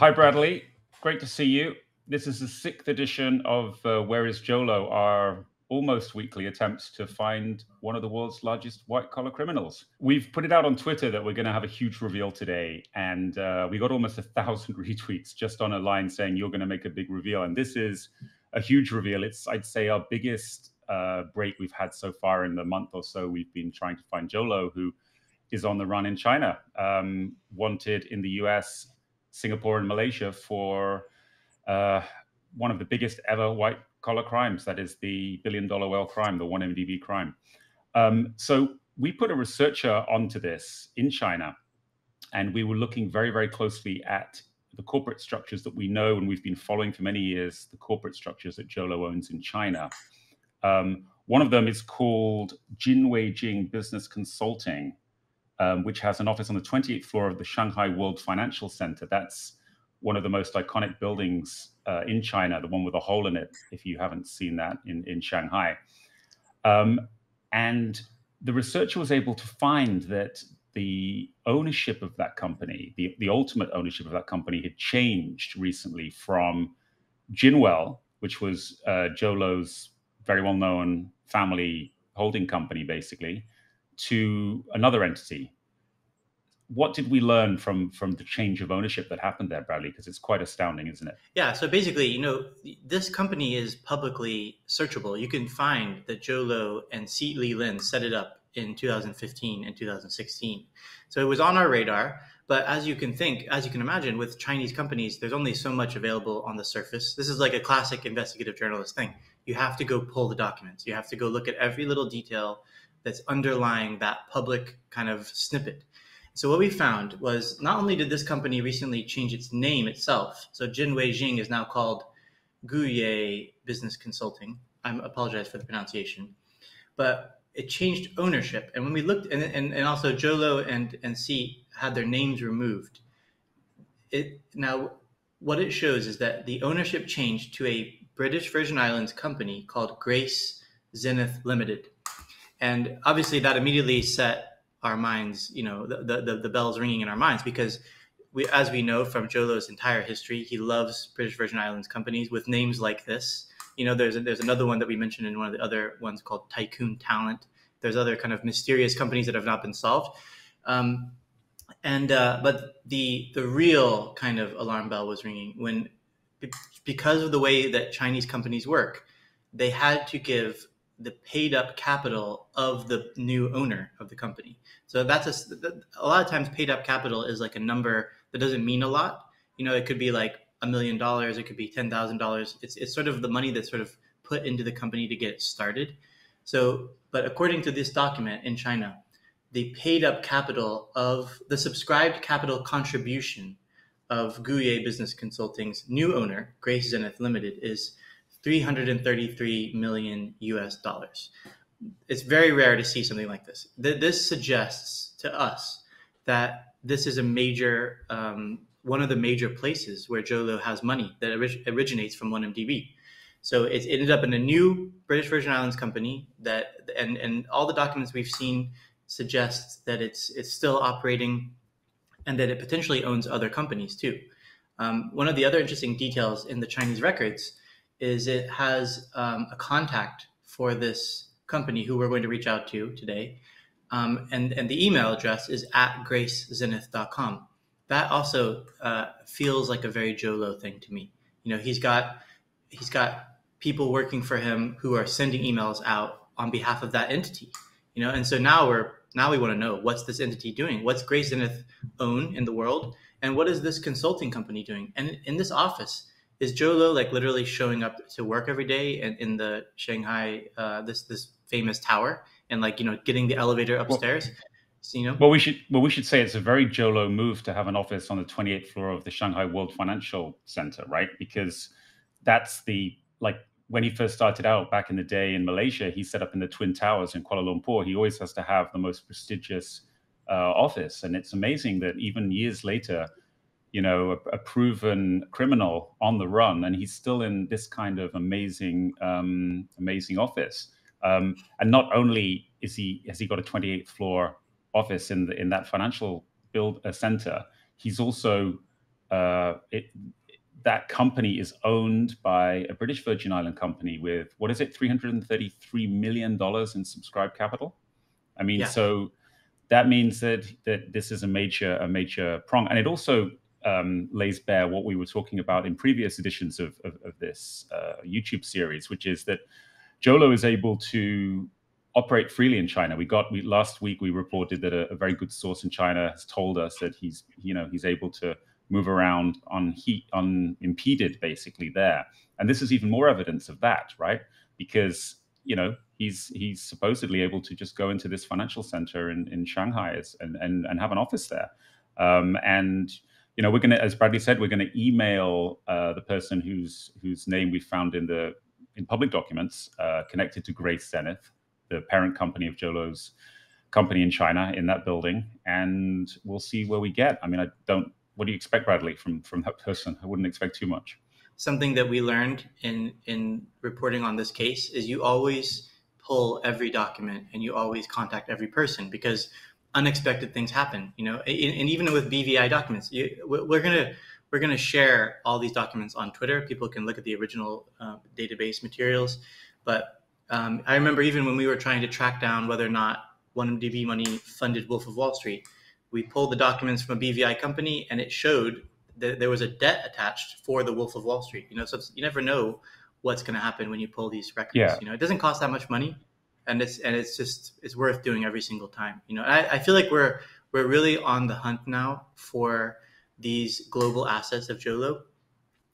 Hi, Bradley. Great to see you. This is the sixth edition of Where is Jho Low, our almost weekly attempts to find one of the world's largest white-collar criminals. We've put it out on Twitter that we're going to have a huge reveal today, and we got almost 1,000 retweets just on a line saying you're going to make a big reveal. And this is a huge reveal. It's, I'd say, our biggest break we've had so far in the month or so. We've been trying to find Jho Low, who is on the run in China, wanted in the US, Singapore, and Malaysia for one of the biggest ever white-collar crimes. That is the billion-dollar whale crime, the 1MDB crime. So we put a researcher onto this in China, and we were looking very, very closely at the corporate structures that we know and we've been following for many years, the corporate structures that Jho Low owns in China. One of them is called Jin Business Consulting, which has an office on the 28th floor of the Shanghai World Financial Center. That's one of the most iconic buildings in China, the one with a hole in it, if you haven't seen that in Shanghai. And the researcher was able to find that the ownership of that company, the ultimate ownership of that company, had changed recently from Jinwell, which was Jho Low's very well-known family holding company, basically, to another entity. What did we learn from the change of ownership that happened there, Bradley? Because it's quite astounding, isn't it? Yeah. So basically, this company is publicly searchable. You can find that Jho Low and C. Li Lin set it up in 2015 and 2016. So it was on our radar. But as you can imagine, with Chinese companies, there's only so much available on the surface. This is like a classic investigative journalist thing. You have to go pull the documents. You have to go look at every little detail that's underlying that public kind of snippet. So what we found was not only did this company recently change its name itself, so Jinwei is now called Guye Business Consulting. I apologize for the pronunciation, but it changed ownership. And when we looked, and also Jho Low and C had their names removed. Now, what it shows is that the ownership changed to a British Virgin Islands company called Grace Zenith Limited. And obviously that immediately set our minds, the bells ringing in our minds, because as we know from Jho Low's entire history, he loves British Virgin Islands companies with names like this. There's another one that we mentioned in one of the other ones called Tycoon Talent. There's other kind of mysterious companies that have not been solved. But the real kind of alarm bell was ringing because of the way that Chinese companies work. They had to give the paid up capital of the new owner of the company. So that's a lot of times paid up capital is like a number that doesn't mean a lot. It could be like $1 million, it could be $10,000. It's sort of the money that's sort of put into the company to get it started. So, but according to this document in China, the paid up capital of the subscribed capital contribution of Guye Business Consulting's new owner, Grace Zenith Limited, is $333 million US. It's very rare to see something like this. This suggests to us that this is a major, one of the major places where Jho Low has money that originates from 1MDB. So it ended up in a new British Virgin Islands company and all the documents we've seen suggests that it's still operating and that it potentially owns other companies too. One of the other interesting details in the Chinese records is it has a contact for this company who we're going to reach out to today. And the email address is @gracezenith.com. That also feels like a very Jho Low thing to me. He's got people working for him who are sending emails out on behalf of that entity. And so now we want to know, what's this entity doing? What's Grace Zenith own in the world? And what is this consulting company doing? And in this office, is Jho Low like literally showing up to work every day and in the Shanghai, this famous tower, and getting the elevator upstairs? Well, we should say it's a very Jho Low move to have an office on the 28th floor of the Shanghai World Financial Center, right? Because that's when he first started out back in the day in Malaysia, he set up in the Twin Towers in Kuala Lumpur. He always has to have the most prestigious office, and it's amazing that even years later, a proven criminal on the run, and he's still in this kind of amazing office. And not only has he got a 28th floor office in that financial center, he's also that company is owned by a British Virgin Island company with, what is it, $333 million in subscribed capital. I mean, so that means that this is a major prong, and it also lays bare what we were talking about in previous editions of this YouTube series, which is that Jho Low is able to operate freely in China. Last week we reported that a very good source in China has told us that he's able to move around unimpeded basically there, and this is even more evidence of that, right? Because he's supposedly able to just go into this financial center in Shanghai and have an office there. And we're going to, as Bradley said, we're going to email the person whose name we found in public documents connected to Grace Zenith, the parent company of Jho Low's company in China, in that building, and we'll see where we get. I mean, what do you expect, Bradley, from that person? I wouldn't expect too much. Something that we learned in reporting on this case is you always pull every document and you always contact every person, because unexpected things happen, and even with BVI documents, we're going to share all these documents on Twitter. People can look at the original database materials. But I remember even when we were trying to track down whether or not 1MDB money funded Wolf of Wall Street, we pulled the documents from a BVI company and it showed that there was a debt attached for the Wolf of Wall Street. So you never know what's going to happen when you pull these records. Yeah. It doesn't cost that much money, and it's worth doing every single time. I feel like we're really on the hunt now for these global assets of Jho Low.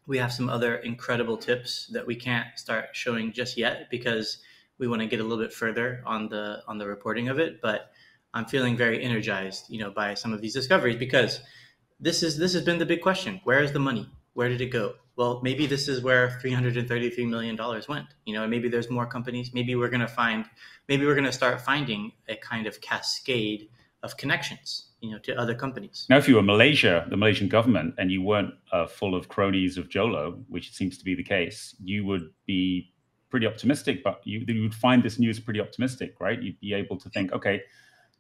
We have some other incredible tips that we can't start showing just yet because we want to get a little bit further on the reporting of it. But I'm feeling very energized, by some of these discoveries, because this has been the big question. Where is the money? Where did it go? Well, maybe this is where $333 million went, and maybe there's more companies. Maybe we're going to start finding a kind of cascade of connections, to other companies. Now, if you were Malaysia, the Malaysian government, and you weren't full of cronies of Jho Low, which seems to be the case, you would be pretty optimistic, but you would find this news pretty optimistic, right? You'd be able to think, okay,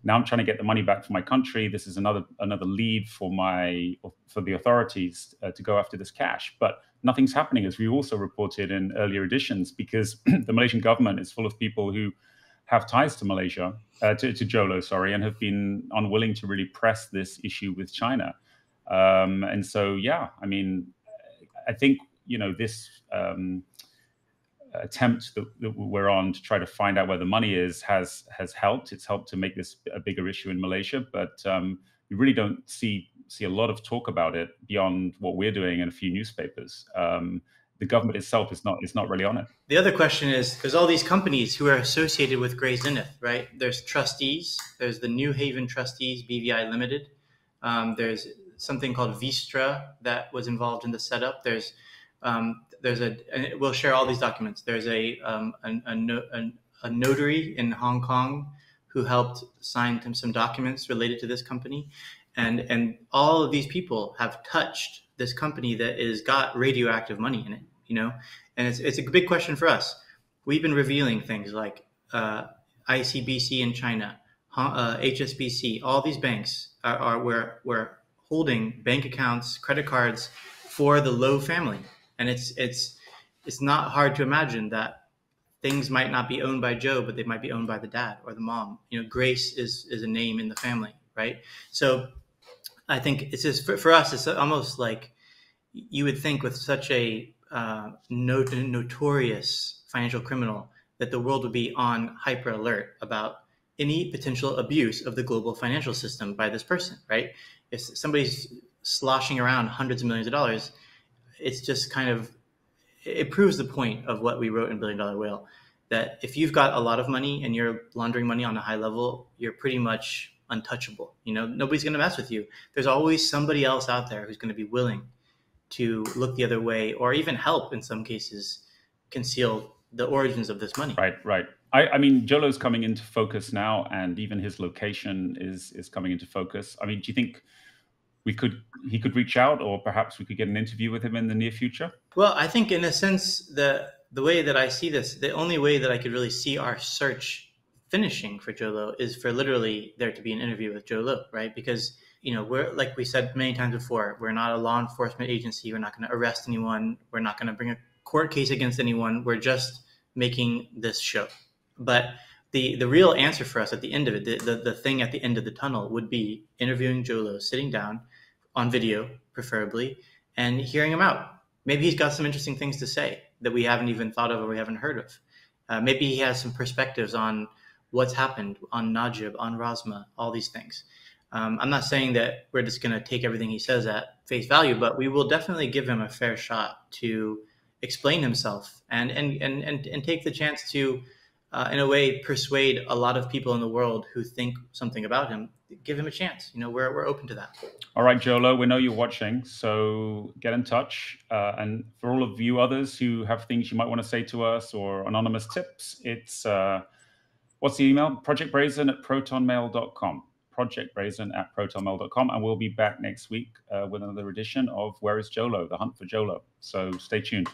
now I'm trying to get the money back for my country. This is another lead for the authorities to go after this cash. But nothing's happening, as we also reported in earlier editions, because the Malaysian government is full of people who have ties to Malaysia, to Jho Low, sorry, and have been unwilling to really press this issue with China. And so, yeah, I mean, I think this attempt that we're on to try to find out where the money is has helped. It's helped to make this a bigger issue in Malaysia, but you really don't see a lot of talk about it beyond what we're doing in a few newspapers. The government itself is not really on it. The other question is, there's all these companies who are associated with Grace Zenith, right? There's trustees. There's the New Haven Trustees, BVI Limited. There's something called Vistra that was involved in the setup. We'll share all these documents. There's a notary in Hong Kong who helped sign some documents related to this company, and all of these people have touched this company that is got radioactive money in it, and it's a big question for us. We've been revealing things like ICBC in China, HSBC, all these banks we're holding bank accounts, credit cards for the Low family. And it's not hard to imagine that things might not be owned by Joe, but they might be owned by the dad or the mom. Grace is a name in the family, right? So I think it's just for us, it's almost like you would think with such a notorious financial criminal that the world would be on hyper alert about any potential abuse of the global financial system by this person, right? If somebody's sloshing around hundreds of millions of dollars, it's just it proves the point of what we wrote in Billion Dollar Whale, that if you've got a lot of money and you're laundering money on a high level, you're pretty much untouchable. Nobody's going to mess with you. There's always somebody else out there who's going to be willing to look the other way, or even help in some cases conceal the origins of this money. Right. I mean, Jho Low's coming into focus now, and even his location is coming into focus. I mean, do you think he could reach out, or perhaps we could get an interview with him in the near future? Well, I think in a sense, the way that I see this, the only way that I could really see our search finishing for Jho Low is for literally there to be an interview with Jho Low, right? Because we're, like we said many times before, we're not a law enforcement agency. We're not going to arrest anyone. We're not going to bring a court case against anyone. We're just making this show. But the real answer for us at the end of it, the thing at the end of the tunnel, would be interviewing Jho Low, sitting down on video, preferably, and hearing him out. Maybe he's got some interesting things to say that we haven't even thought of or we haven't heard of. Maybe he has some perspectives on what's happened on Najib, on Rosma, all these things. I'm not saying that we're just going to take everything he says at face value, but we will definitely give him a fair shot to explain himself and take the chance to, in a way, persuade a lot of people in the world who think something about him. Give him a chance. We're open to that. All right, Jho Low, we know you're watching, so get in touch. And for all of you others who have things you might want to say to us or anonymous tips, it's what's the email? projectbrazen@protonmail.com. projectbrazen@protonmail.com. And we'll be back next week with another edition of Where is Jho Low? The Hunt for Jho Low. So stay tuned.